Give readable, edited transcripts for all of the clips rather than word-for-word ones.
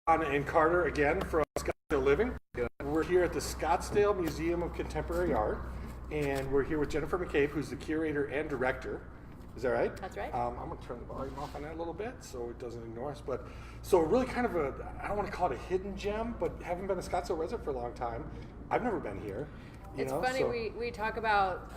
And Carter again from Scottsdale Living. We're here at the Scottsdale Museum of Contemporary Art, and we're here with Jennifer McCabe, who's the curator and director. Is that right? That's right. I'm going to turn the volume off on that a little bit so it doesn't ignore us. But so really kind of a, I don't want to call it a hidden gem, but having been a Scottsdale resident for a long time, I've never been here. It's funny, we talk about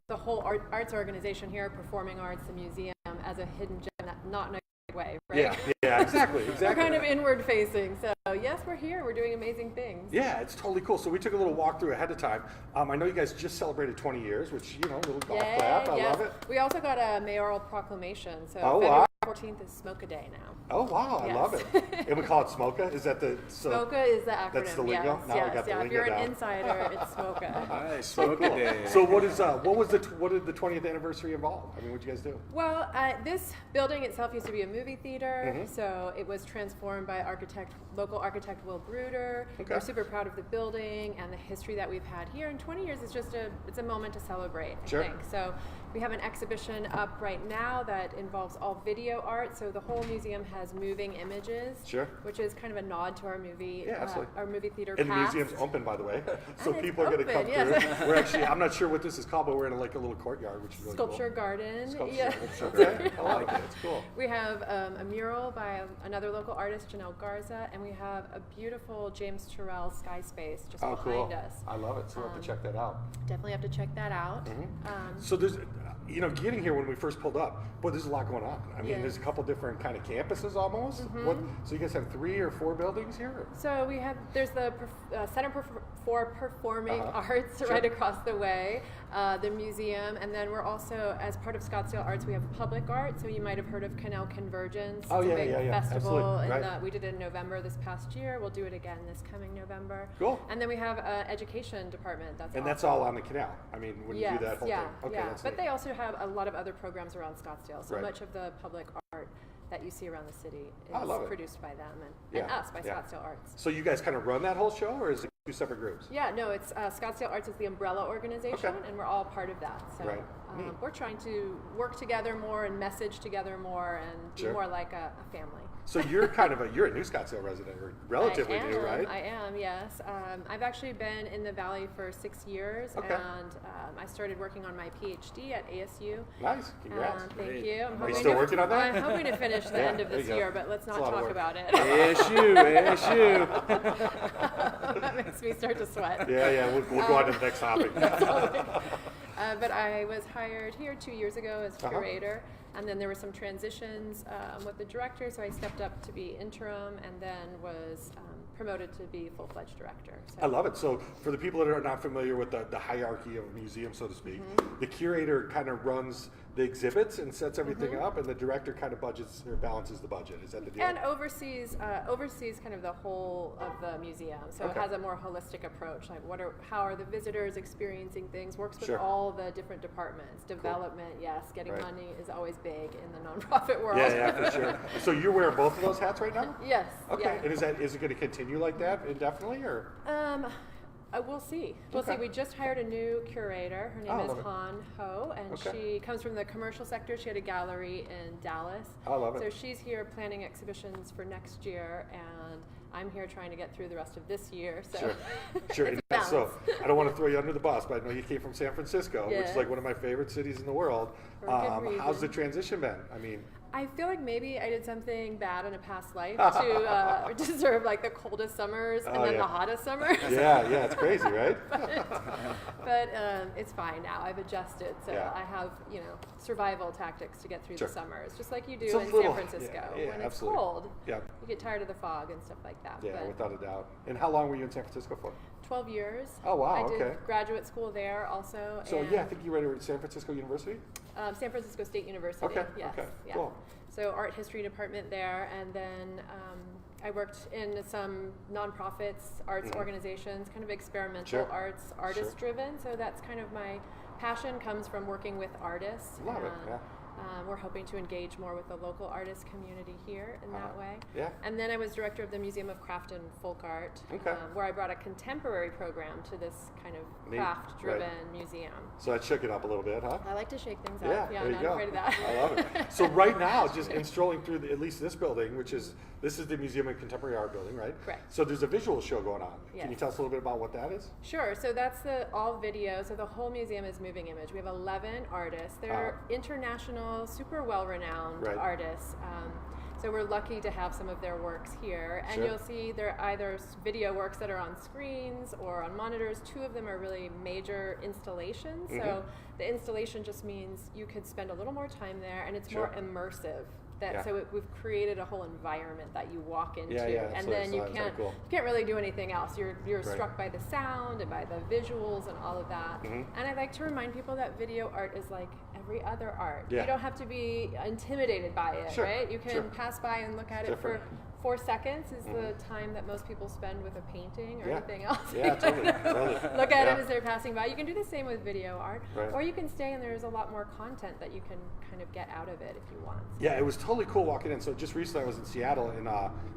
the whole arts organization here, performing arts, the museum, as a hidden gem, not in a way, right? Yeah, exactly. We're kind of inward facing, so yes, we're here, we're doing amazing things. Yeah, it's totally cool. So we took a little walkthrough ahead of time. I know you guys just celebrated 20 years, which, a little golf clap, I love it. We also got a mayoral proclamation, so wow. February 14th is SMOCA Day now. Oh wow, I love it. And we call it SMOCA? Is that the... SMOCA is the acronym, that's the lingo? yes. Now we got the lingo if you're down. an insider, it's SMOCA. Nice, SMOCA Day. So what did the 20th anniversary involve? I mean, what did you guys do? Well, this building itself used to be a movie theater, so it was transformed by local architect Will Bruder. Okay. We're super proud of the building and the history that we've had here. And 20 years is just it's a moment to celebrate, I think. So we have an exhibition up right now that involves all video art. So the whole museum has moving images, which is kind of a nod to our movie theater and past. the museum's open, by the way, so and people are going to come through. We're actually, I'm not sure what this is called, but we're in a little courtyard, which is really Sculpture cool. Garden. Okay. I like it. It's cool. We have a mural by another local artist, Janelle Garza, and we have a beautiful James Turrell sky space just behind us. I love it. So we'll have to check that out. Definitely have to check that out. So there's, getting here when we first pulled up, there's a lot going on. I mean, there's a couple different kind of campuses almost. So you guys have 3 or 4 buildings here? So there's the Center for Performing Arts right across the way, the museum, and then we're also, as part of Scottsdale Arts, we have public art. So you might have heard of Canal Convergence. It's a big festival. Absolutely. We did it in November this past year. We'll do it again this coming November. Cool. And then we have an education department. That's all on the canal. I mean, when you do that whole thing. Okay, but neat. They also have a lot of other programs around Scottsdale. So much of the public art that you see around the city is produced by them and us, by Scottsdale Arts. So you guys kind of run that whole show, or is it 2 separate groups? Yeah, no, it's Scottsdale Arts is the umbrella organization, and we're all part of that. So we're trying to work together more and message together more and be more like a family. So you're you're a new Scottsdale resident, or relatively new, right? I am, yes. I've actually been in the Valley for 6 years, and I started working on my PhD at ASU. Nice, congrats. Thank you. Are you still working on that? I'm hoping to finish the end of this year, but let's not talk about it. ASU. That makes me start to sweat. We'll go on to the next topic. But I was hired here 2 years ago as curator, and then there were some transitions with the director, so I stepped up to be interim and then was promoted to be full-fledged director. So. I love it. So for the people that are not familiar with the hierarchy of a museum, so to speak, the curator kind of runs the exhibits and sets everything up, and the director kind of budgets or balances the budget. Is that the deal? And oversees kind of the whole of the museum. So it has a more holistic approach. Like how are the visitors experiencing things? Works with all the different departments. Development, getting money is always big in the nonprofit world. Yeah, for sure. So you're wearing both of those hats right now? Yes. Okay. And is it going to continue like that indefinitely, or? We'll see. We'll see. We just hired a new curator. Her name is Han Ho, and she comes from the commercial sector. She had a gallery in Dallas. I love it. So she's here planning exhibitions for next year, and I'm here trying to get through the rest of this year. So sure. And so I don't want to throw you under the bus, but I know you came from San Francisco, which is like one of my favorite cities in the world. How's the transition been? I mean, I feel like maybe I did something bad in a past life to deserve like the coldest summers and then the hottest summers. Yeah, it's crazy, right? but it's fine now. I've adjusted, so I have survival tactics to get through the summers, just like you do in San Francisco. When it's cold, you get tired of the fog and stuff like that. Yeah, without a doubt. And how long were you in San Francisco for? 12 years. Oh wow, I did graduate school there also. So I think you went to San Francisco University? San Francisco State University. Okay. Yes. Okay. Yeah. Cool. So art history department there, and then I worked in some nonprofits, arts organizations, kind of experimental arts, artist driven. So that's kind of my passion, comes from working with artists. Love it. Yeah. We're hoping to engage more with the local artist community here in that way. Yeah. And then I was director of the Museum of Craft and Folk Art, where I brought a contemporary program to this kind of craft-driven museum. So that shook it up a little bit, huh? I like to shake things Yeah, up. Yeah, there I'm you not go. afraid of that. I love it. So right now, just in strolling through at least this building, this is the Museum of Contemporary Art building, right? Correct. So there's a visual show going on. Yes. Can you tell us a little bit about what that is? Sure. So that's the all video. So the whole museum is moving image. We have 11 artists. They're international, super well-renowned artists. So we're lucky to have some of their works here. And you'll see they're either video works that are on screens or on monitors. 2 of them are really major installations. So the installation just means you could spend a little more time there, and it's more immersive. So we've created a whole environment that you walk into, and then you can't really do anything else. You're struck by the sound and by the visuals and all of that. And I like to remind people that video art is like every other art. You don't have to be intimidated by it, right? You can pass by and look at it for 4 seconds is the time that most people spend with a painting or anything else. Yeah, totally. Look at it as they're passing by. You can do the same with video art, or you can stay and there's a lot more content that you can kind of get out of it if you want. Yeah, it was totally cool walking in. So just recently I was in Seattle and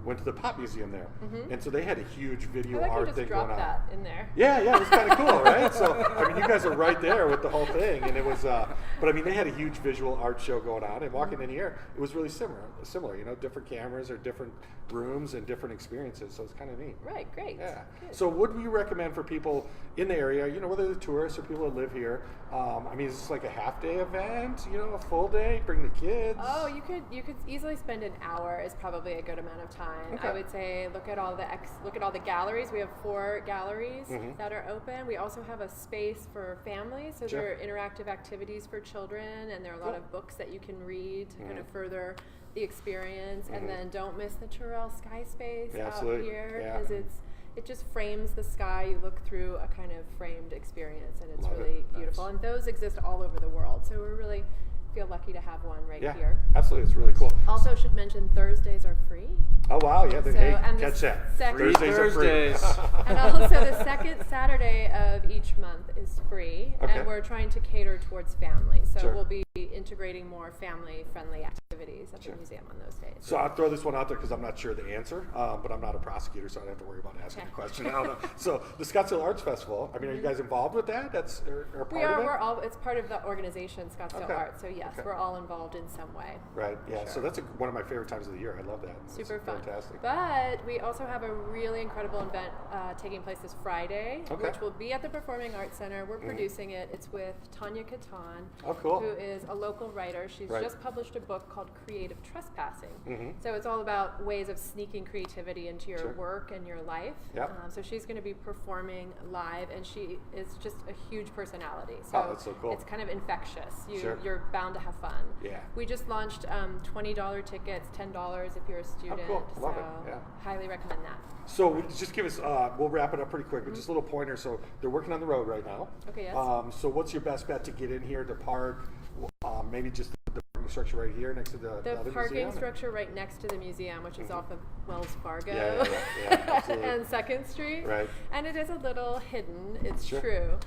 went to the Pop Museum there. And so they had a huge video art thing going on. That in there. Yeah, it was kind of cool, right? So, I mean, you guys are right there with the whole thing. And it was, but I mean, they had a huge visual art show going on. And walking in here, it was really similar, you know, different cameras or different rooms and different experiences. So it's kind of neat. Right, great. Yeah. Good. So would we recommend for people in the area, you know, whether they're tourists or people that live here, I mean, is this like a half-day event, you know, a full day, bring the kids? Oh, you could easily spend an hour is probably a good amount of time. I would say look at all the galleries. We have 4 galleries that are open. We also have a space for families, so there are interactive activities for children, and there are a lot of books that you can read to kind of further the experience. And then don't miss the Turrell Sky Space out here, because it just frames the sky. You look through a kind of framed experience, and it's really beautiful. And those exist all over the world, so we're really feel lucky to have one here. Absolutely, it's really cool. Also, should mention Thursdays are free. Oh wow, yeah, catch that. Thursdays are free. And also the second Saturday of each month is free, and we're trying to cater towards families. So we'll be integrating more family-friendly activities at the museum on those days. So I'll throw this one out there because I'm not sure the answer, but I'm not a prosecutor, so I don't have to worry about asking a question. I don't know. So the Scottsdale Arts Festival, I mean, are you guys involved with that? That's or part of it? We're all. It's part of the organization Scottsdale Arts. So yes, we're all involved in some way. Right. Yeah. So that's one of my favorite times of the year. I love that. Super fun. Fantastic. But we also have a really incredible event taking place this Friday, which will be at the Performing Arts Center. We're producing it. It's with Tanya Katan, who is a local writer. She's just published a book called Creative Trespassing. So it's all about ways of sneaking creativity into your work and your life. So she's going to be performing live, and she is just a huge personality. So, that's so cool. It's kind of infectious. You're bound to have fun. Yeah. We just launched $20 tickets, $10 if you're a student. Oh, cool. Love it. Yeah. Highly recommend that. So just give us, we'll wrap it up pretty quick, but just a little pointer. So they're working on the road right now. Okay, yes. So what's your best bet to get in here to park? Maybe just the parking structure right here next to the other parking museum? Structure right next to the museum, which is off of Wells Fargo absolutely. and 2nd Street. Right. And it is a little hidden, it's Sure. true.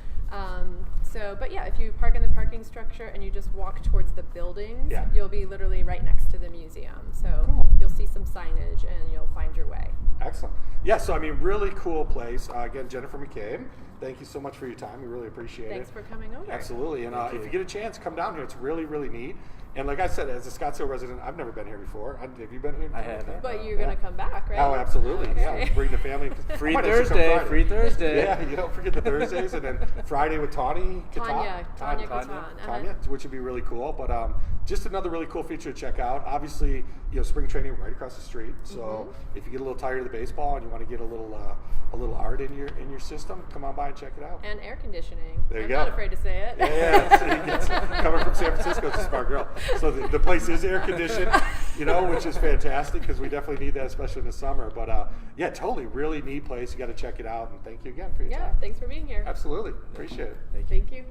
But yeah, if you park in the parking structure and you just walk towards the buildings, you'll be literally right next to the museum. So you'll see some signage and you'll find your way. Excellent. Yeah, so I mean, really cool place. Again, Jennifer McCabe, thank you so much for your time. We really appreciate it. Thanks for coming over. Absolutely. And if you get a chance, come down here. It's really, really neat. And like I said, as a Scottsdale resident, I've never been here before. Have you been here? I haven't. But you're going to come back, right? Oh, absolutely. Okay. Yeah, we'll bring the family. Free Thursday. Yeah, you don't forget the Thursdays. And then Friday with Tanya Katan, which would be really cool. But just another really cool feature to check out. Obviously, spring training right across the street. So if you get a little tired of the baseball and you want to get a little art in your system, come on by and check it out. And air conditioning. There you I'm go. not afraid to say it. Yeah. Coming from San Francisco, it's a smart girl. So the place is air conditioned, which is fantastic because we definitely need that, especially in the summer. But totally, really neat place. You got to check it out. And thank you again for your time. Yeah, thanks for being here. Absolutely, appreciate it. Thank you.